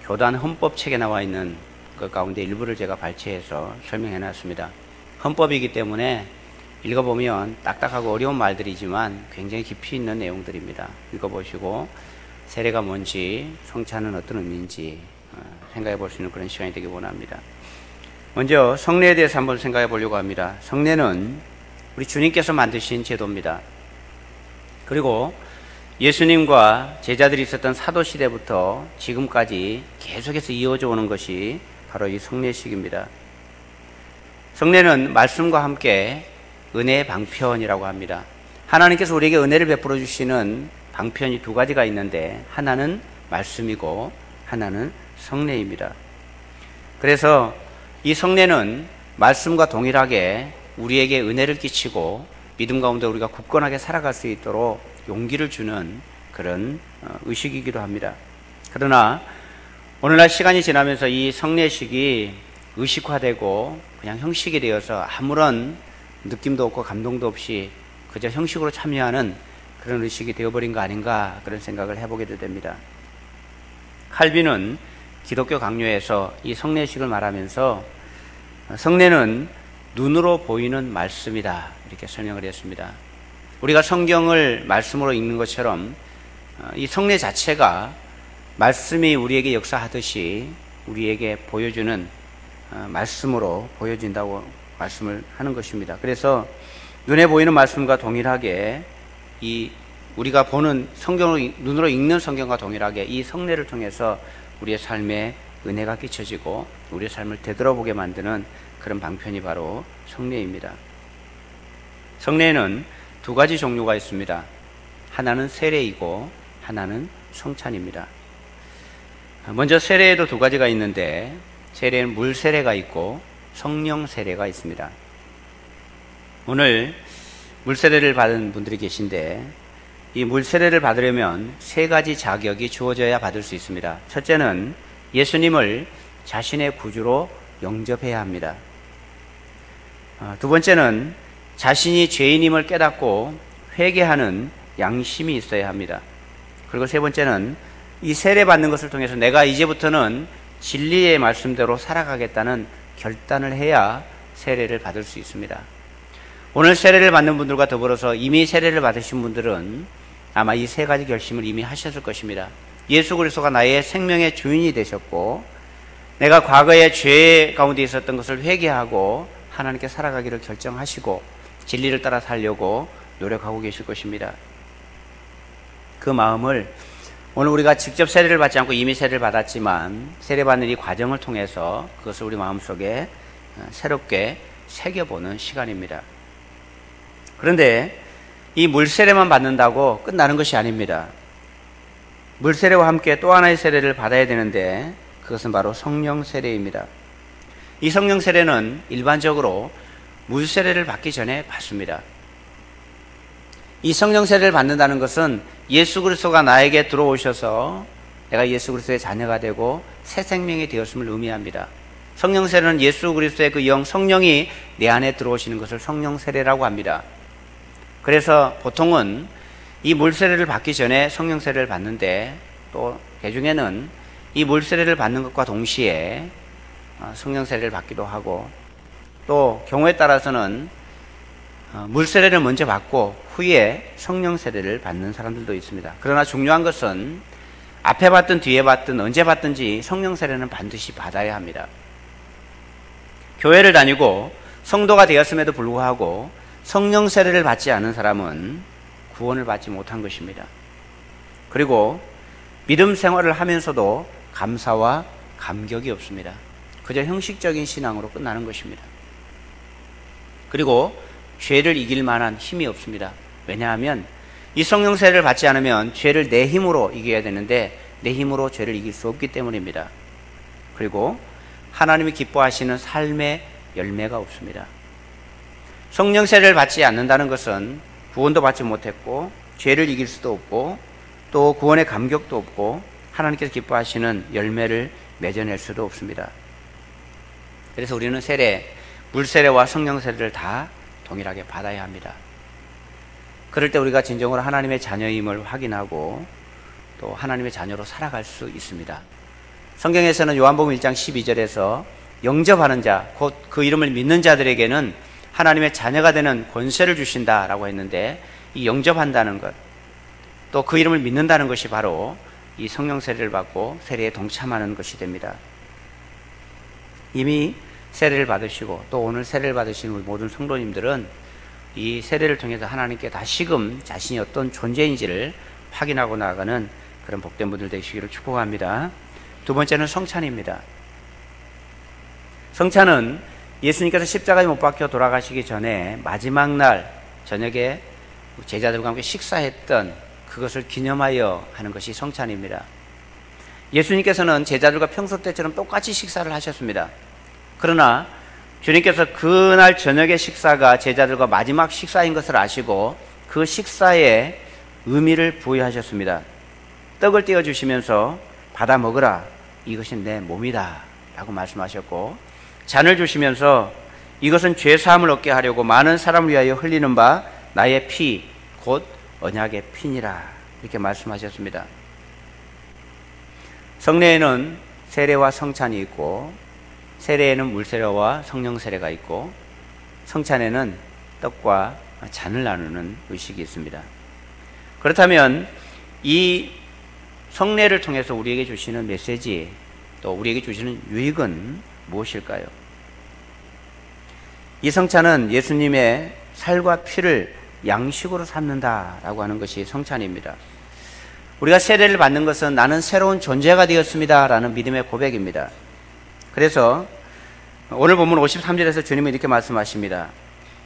교단 헌법책에 나와 있는 그 가운데 일부를 제가 발췌해서 설명해 놨습니다. 헌법이기 때문에 읽어보면 딱딱하고 어려운 말들이지만 굉장히 깊이 있는 내용들입니다. 읽어보시고 세례가 뭔지, 성찬은 어떤 의미인지 생각해 볼 수 있는 그런 시간이 되길 원합니다. 먼저 성례에 대해서 한번 생각해 보려고 합니다. 성례는 우리 주님께서 만드신 제도입니다. 그리고 예수님과 제자들이 있었던 사도시대부터 지금까지 계속해서 이어져 오는 것이 바로 이 성례식입니다. 성례는 말씀과 함께 은혜의 방편이라고 합니다. 하나님께서 우리에게 은혜를 베풀어 주시는 방편이 두 가지가 있는데 하나는 말씀이고 하나는 성례입니다. 그래서 이 성례는 말씀과 동일하게 우리에게 은혜를 끼치고 믿음 가운데 우리가 굳건하게 살아갈 수 있도록 용기를 주는 그런 의식이기도 합니다. 그러나 오늘날 시간이 지나면서 이 성례식이 의식화되고 그냥 형식이 되어서 아무런 느낌도 없고 감동도 없이 그저 형식으로 참여하는 그런 의식이 되어버린 거 아닌가 그런 생각을 해보게 됩니다. 칼빈은 기독교 강요에서 이 성례식을 말하면서 성례는 눈으로 보이는 말씀이다 이렇게 설명을 했습니다. 우리가 성경을 말씀으로 읽는 것처럼 이 성례 자체가 말씀이 우리에게 역사하듯이 우리에게 보여주는 말씀으로 보여진다고 말씀을 하는 것입니다. 그래서 눈에 보이는 말씀과 동일하게 이 우리가 보는 성경으로 눈으로 읽는 성경과 동일하게 이 성례를 통해서 우리의 삶에 은혜가 끼쳐지고 우리의 삶을 되돌아보게 만드는 그런 방편이 바로 성례입니다. 성례에는 두 가지 종류가 있습니다. 하나는 세례이고 하나는 성찬입니다. 먼저 세례에도 두 가지가 있는데 세례는 물 세례가 있고 성령 세례가 있습니다. 오늘 물 세례를 받은 분들이 계신데 이 물 세례를 받으려면 세 가지 자격이 주어져야 받을 수 있습니다. 첫째는 예수님을 자신의 구주로 영접해야 합니다. 두 번째는 자신이 죄인임을 깨닫고 회개하는 양심이 있어야 합니다. 그리고 세 번째는 이 세례 받는 것을 통해서 내가 이제부터는 진리의 말씀대로 살아가겠다는 결단을 해야 세례를 받을 수 있습니다. 오늘 세례를 받는 분들과 더불어서 이미 세례를 받으신 분들은 아마 이 세 가지 결심을 이미 하셨을 것입니다. 예수 그리스도가 나의 생명의 주인이 되셨고 내가 과거에 죄 가운데 있었던 것을 회개하고 하나님께 살아가기를 결정하시고 진리를 따라 살려고 노력하고 계실 것입니다. 그 마음을 오늘 우리가 직접 세례를 받지 않고 이미 세례를 받았지만 세례받는 이 과정을 통해서 그것을 우리 마음속에 새롭게 새겨보는 시간입니다. 그런데 이 물세례만 받는다고 끝나는 것이 아닙니다. 물세례와 함께 또 하나의 세례를 받아야 되는데 그것은 바로 성령 세례입니다. 이 성령 세례는 일반적으로 물세례를 받기 전에 받습니다. 이 성령 세례를 받는다는 것은 예수 그리스도가 나에게 들어오셔서 내가 예수 그리스도의 자녀가 되고 새 생명이 되었음을 의미합니다. 성령 세례는 예수 그리스도의 그 영 성령이 내 안에 들어오시는 것을 성령 세례라고 합니다. 그래서 보통은 이 물세례를 받기 전에 성령 세례를 받는데 또 개중에는 이 물세례를 받는 것과 동시에 성령 세례를 받기도 하고 또 경우에 따라서는 물세례를 먼저 받고 후에 성령 세례를 받는 사람들도 있습니다. 그러나 중요한 것은 앞에 받든 뒤에 받든 언제 받든지 성령 세례는 반드시 받아야 합니다. 교회를 다니고 성도가 되었음에도 불구하고 성령 세례를 받지 않은 사람은 구원을 받지 못한 것입니다. 그리고 믿음 생활을 하면서도 감사와 감격이 없습니다. 그저 형식적인 신앙으로 끝나는 것입니다. 그리고 죄를 이길 만한 힘이 없습니다. 왜냐하면 이 성령 세례를 받지 않으면 죄를 내 힘으로 이겨야 되는데 내 힘으로 죄를 이길 수 없기 때문입니다. 그리고 하나님이 기뻐하시는 삶의 열매가 없습니다. 성령 세례를 받지 않는다는 것은 구원도 받지 못했고 죄를 이길 수도 없고 또 구원의 감격도 없고 하나님께서 기뻐하시는 열매를 맺어낼 수도 없습니다. 그래서 우리는 물세례와 성령 세례를 다 동일하게 받아야 합니다. 그럴 때 우리가 진정으로 하나님의 자녀임을 확인하고 또 하나님의 자녀로 살아갈 수 있습니다. 성경에서는 요한복음 1장 12절에서 영접하는 자, 곧 그 이름을 믿는 자들에게는 하나님의 자녀가 되는 권세를 주신다라고 했는데, 이 영접한다는 것, 또 그 이름을 믿는다는 것이 바로 이 성령 세례를 받고 세례에 동참하는 것이 됩니다. 이미 세례를 받으시고 또 오늘 세례를 받으시는 우리 모든 성도님들은 이 세례를 통해서 하나님께 다시금 자신이 어떤 존재인지를 확인하고 나아가는 그런 복된 분들 되시기를 축복합니다. 두 번째는 성찬입니다. 성찬은 예수님께서 십자가에 못 박혀 돌아가시기 전에 마지막 날 저녁에 제자들과 함께 식사했던 그것을 기념하여 하는 것이 성찬입니다. 예수님께서는 제자들과 평소 때처럼 똑같이 식사를 하셨습니다. 그러나 주님께서 그날 저녁의 식사가 제자들과 마지막 식사인 것을 아시고 그 식사에 의미를 부여하셨습니다. 떡을 떼어주시면서 받아 먹으라, 이것이 내 몸이다 라고 말씀하셨고, 잔을 주시면서 이것은 죄사함을 얻게 하려고 많은 사람을 위하여 흘리는 바 나의 피, 곧 언약의 피니라, 이렇게 말씀하셨습니다. 성례에는 세례와 성찬이 있고, 세례에는 물세례와 성령 세례가 있고, 성찬에는 떡과 잔을 나누는 의식이 있습니다. 그렇다면 이 성례를 통해서 우리에게 주시는 메시지, 또 우리에게 주시는 유익은 무엇일까요? 이 성찬은 예수님의 살과 피를 양식으로 삼는다라고 하는 것이 성찬입니다. 우리가 세례를 받는 것은 나는 새로운 존재가 되었습니다 라는 믿음의 고백입니다. 그래서 오늘 본문 53절에서 주님은 이렇게 말씀하십니다.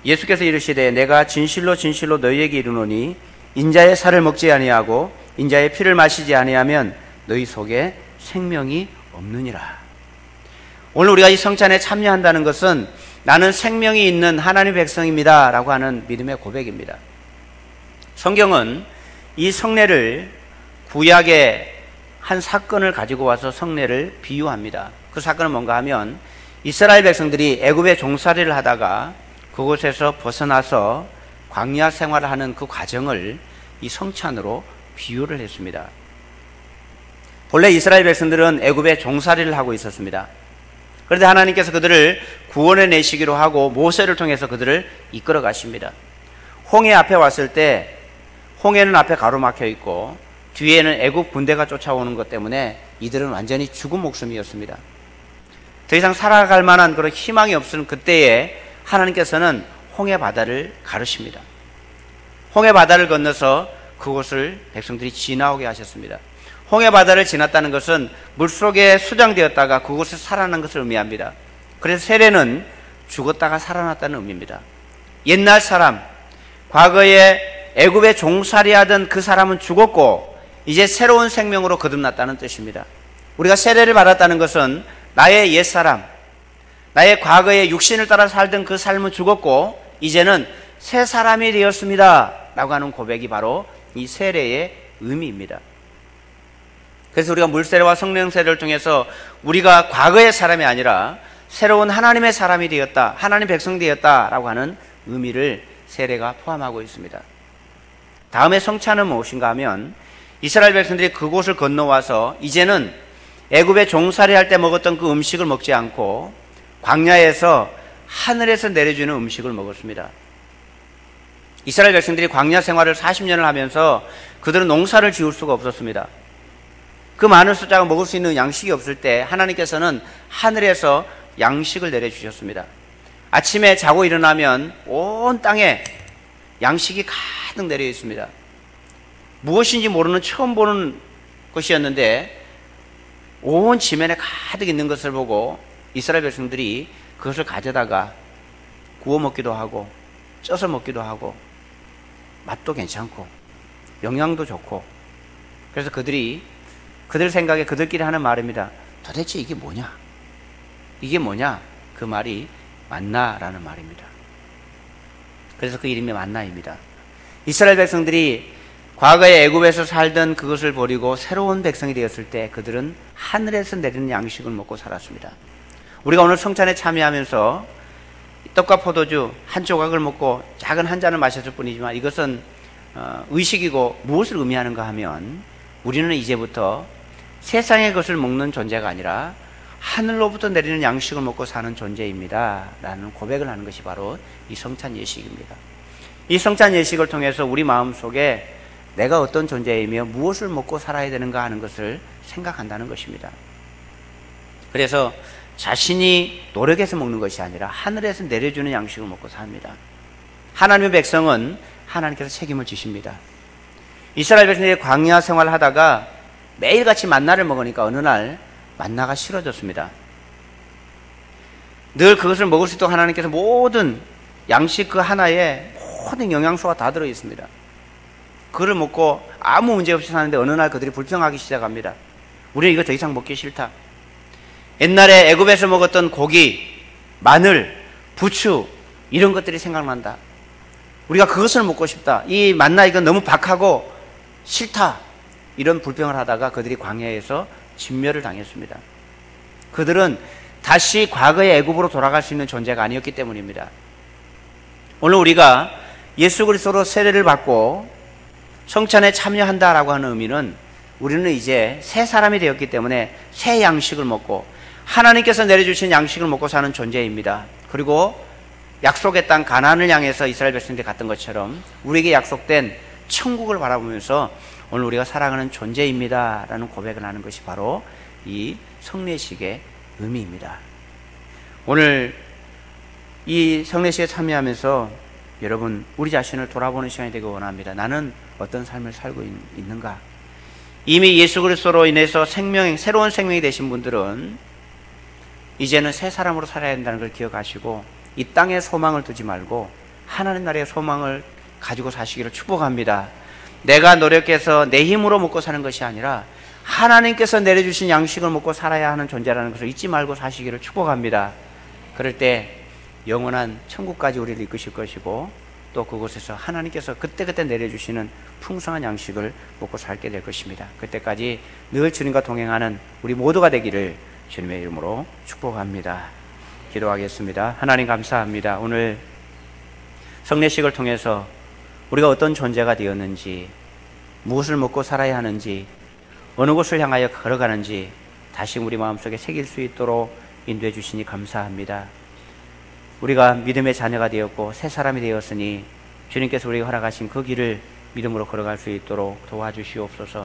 예수께서 이르시되 내가 진실로 진실로 너희에게 이르노니 인자의 살을 먹지 아니하고 인자의 피를 마시지 아니하면 너희 속에 생명이 없느니라. 오늘 우리가 이 성찬에 참여한다는 것은 나는 생명이 있는 하나님의 백성입니다 라고 하는 믿음의 고백입니다. 성경은 이 성례를 구약의 한 사건을 가지고 와서 성례를 비유합니다. 그 사건은 뭔가 하면 이스라엘 백성들이 애굽의 종살이를 하다가 그곳에서 벗어나서 광야 생활을 하는 그 과정을 이 성찬으로 비유를 했습니다. 본래 이스라엘 백성들은 애굽의 종살이를 하고 있었습니다. 그런데 하나님께서 그들을 구원해 내시기로 하고 모세를 통해서 그들을 이끌어 가십니다. 홍해 앞에 왔을 때 홍해는 앞에 가로막혀 있고 뒤에는 애굽 군대가 쫓아오는 것 때문에 이들은 완전히 죽은 목숨이었습니다. 더 이상 살아갈 만한 그런 희망이 없은 그때에 하나님께서는 홍해 바다를 가르십니다. 홍해 바다를 건너서 그곳을 백성들이 지나오게 하셨습니다. 홍해 바다를 지났다는 것은 물속에 수장되었다가 그곳에 살아난 것을 의미합니다. 그래서 세례는 죽었다가 살아났다는 의미입니다. 옛날 사람, 과거에 애굽에 종살이하던 그 사람은 죽었고 이제 새로운 생명으로 거듭났다는 뜻입니다. 우리가 세례를 받았다는 것은 나의 옛사람, 나의 과거에 육신을 따라 살던 그 삶은 죽었고 이제는 새 사람이 되었습니다 라고 하는 고백이 바로 이 세례의 의미입니다. 그래서 우리가 물세례와 성령세례를 통해서 우리가 과거의 사람이 아니라 새로운 하나님의 사람이 되었다, 하나님 백성 되었다라고 하는 의미를 세례가 포함하고 있습니다. 다음에 성찬은 무엇인가 하면 이스라엘 백성들이 그곳을 건너와서 이제는 애굽에 종살이할 때 먹었던 그 음식을 먹지 않고 광야에서 하늘에서 내려주는 음식을 먹었습니다. 이스라엘 백성들이 광야 생활을 40년을 하면서 그들은 농사를 지을 수가 없었습니다. 그 많은 숫자가 먹을 수 있는 양식이 없을 때 하나님께서는 하늘에서 양식을 내려주셨습니다. 아침에 자고 일어나면 온 땅에 양식이 가득 내려 있습니다. 무엇인지 모르는 처음 보는 것이었는데 온 지면에 가득 있는 것을 보고 이스라엘 백성들이 그것을 가져다가 구워 먹기도 하고 쪄서 먹기도 하고 맛도 괜찮고 영양도 좋고, 그래서 그들 생각에 그들끼리 하는 말입니다. 도대체 이게 뭐냐? 이게 뭐냐? 그 말이 만나라는 말입니다. 그래서 그 이름이 만나입니다. 이스라엘 백성들이 과거에 애굽에서 살던 그것을 버리고 새로운 백성이 되었을 때 그들은 하늘에서 내리는 양식을 먹고 살았습니다. 우리가 오늘 성찬에 참여하면서 떡과 포도주 한 조각을 먹고 작은 한 잔을 마셨을 뿐이지만 이것은 의식이고 무엇을 의미하는가 하면 우리는 이제부터 세상의 것을 먹는 존재가 아니라 하늘로부터 내리는 양식을 먹고 사는 존재입니다 라는 고백을 하는 것이 바로 이 성찬 예식입니다. 이 성찬 예식을 통해서 우리 마음속에 내가 어떤 존재이며 무엇을 먹고 살아야 되는가 하는 것을 생각한다는 것입니다. 그래서 자신이 노력해서 먹는 것이 아니라 하늘에서 내려주는 양식을 먹고 삽니다. 하나님의 백성은 하나님께서 책임을 지십니다. 이스라엘 백성들이 광야 생활을 하다가 매일같이 만나를 먹으니까 어느 날 만나가 싫어졌습니다. 늘 그것을 먹을 수 있도록 하나님께서 모든 양식 그 하나에 모든 영양소가 다 들어있습니다. 그걸 먹고 아무 문제 없이 사는데 어느 날 그들이 불평하기 시작합니다. 우리는 이거 더 이상 먹기 싫다. 옛날에 애굽에서 먹었던 고기, 마늘, 부추 이런 것들이 생각난다. 우리가 그것을 먹고 싶다. 이 만나 이건 너무 박하고 싫다. 이런 불평을 하다가 그들이 광야에서 진멸을 당했습니다. 그들은 다시 과거의 애굽으로 돌아갈 수 있는 존재가 아니었기 때문입니다. 오늘 우리가 예수 그리스도로 세례를 받고 성찬에 참여한다라고 하는 의미는 우리는 이제 새 사람이 되었기 때문에 새 양식을 먹고 하나님께서 내려주신 양식을 먹고 사는 존재입니다. 그리고 약속의 땅 가나안을 향해서 이스라엘 백성들이 갔던 것처럼 우리에게 약속된 천국을 바라보면서 오늘 우리가 살아가는 존재입니다 라는 고백을 하는 것이 바로 이 성례식의 의미입니다. 오늘 이 성례식에 참여하면서 여러분 우리 자신을 돌아보는 시간이 되기 원합니다. 나는 어떤 삶을 살고 있는가? 이미 예수 그리스도로 인해서 새로운 생명이 되신 분들은 이제는 새 사람으로 살아야 한다는 걸 기억하시고 이 땅에 소망을 두지 말고 하나님 나라의 소망을 가지고 사시기를 축복합니다. 내가 노력해서 내 힘으로 먹고 사는 것이 아니라 하나님께서 내려주신 양식을 먹고 살아야 하는 존재라는 것을 잊지 말고 사시기를 축복합니다. 그럴 때 영원한 천국까지 우리를 이끄실 것이고 또 그곳에서 하나님께서 그때그때 내려주시는 풍성한 양식을 먹고 살게 될 것입니다. 그때까지 늘 주님과 동행하는 우리 모두가 되기를 주님의 이름으로 축복합니다. 기도하겠습니다. 하나님 감사합니다. 오늘 성례식을 통해서 우리가 어떤 존재가 되었는지, 무엇을 먹고 살아야 하는지, 어느 곳을 향하여 걸어가는지 다시 우리 마음속에 새길 수 있도록 인도해 주시니 감사합니다. 우리가 믿음의 자녀가 되었고 새 사람이 되었으니 주님께서 우리가 허락하신 그 길을 믿음으로 걸어갈 수 있도록 도와주시옵소서.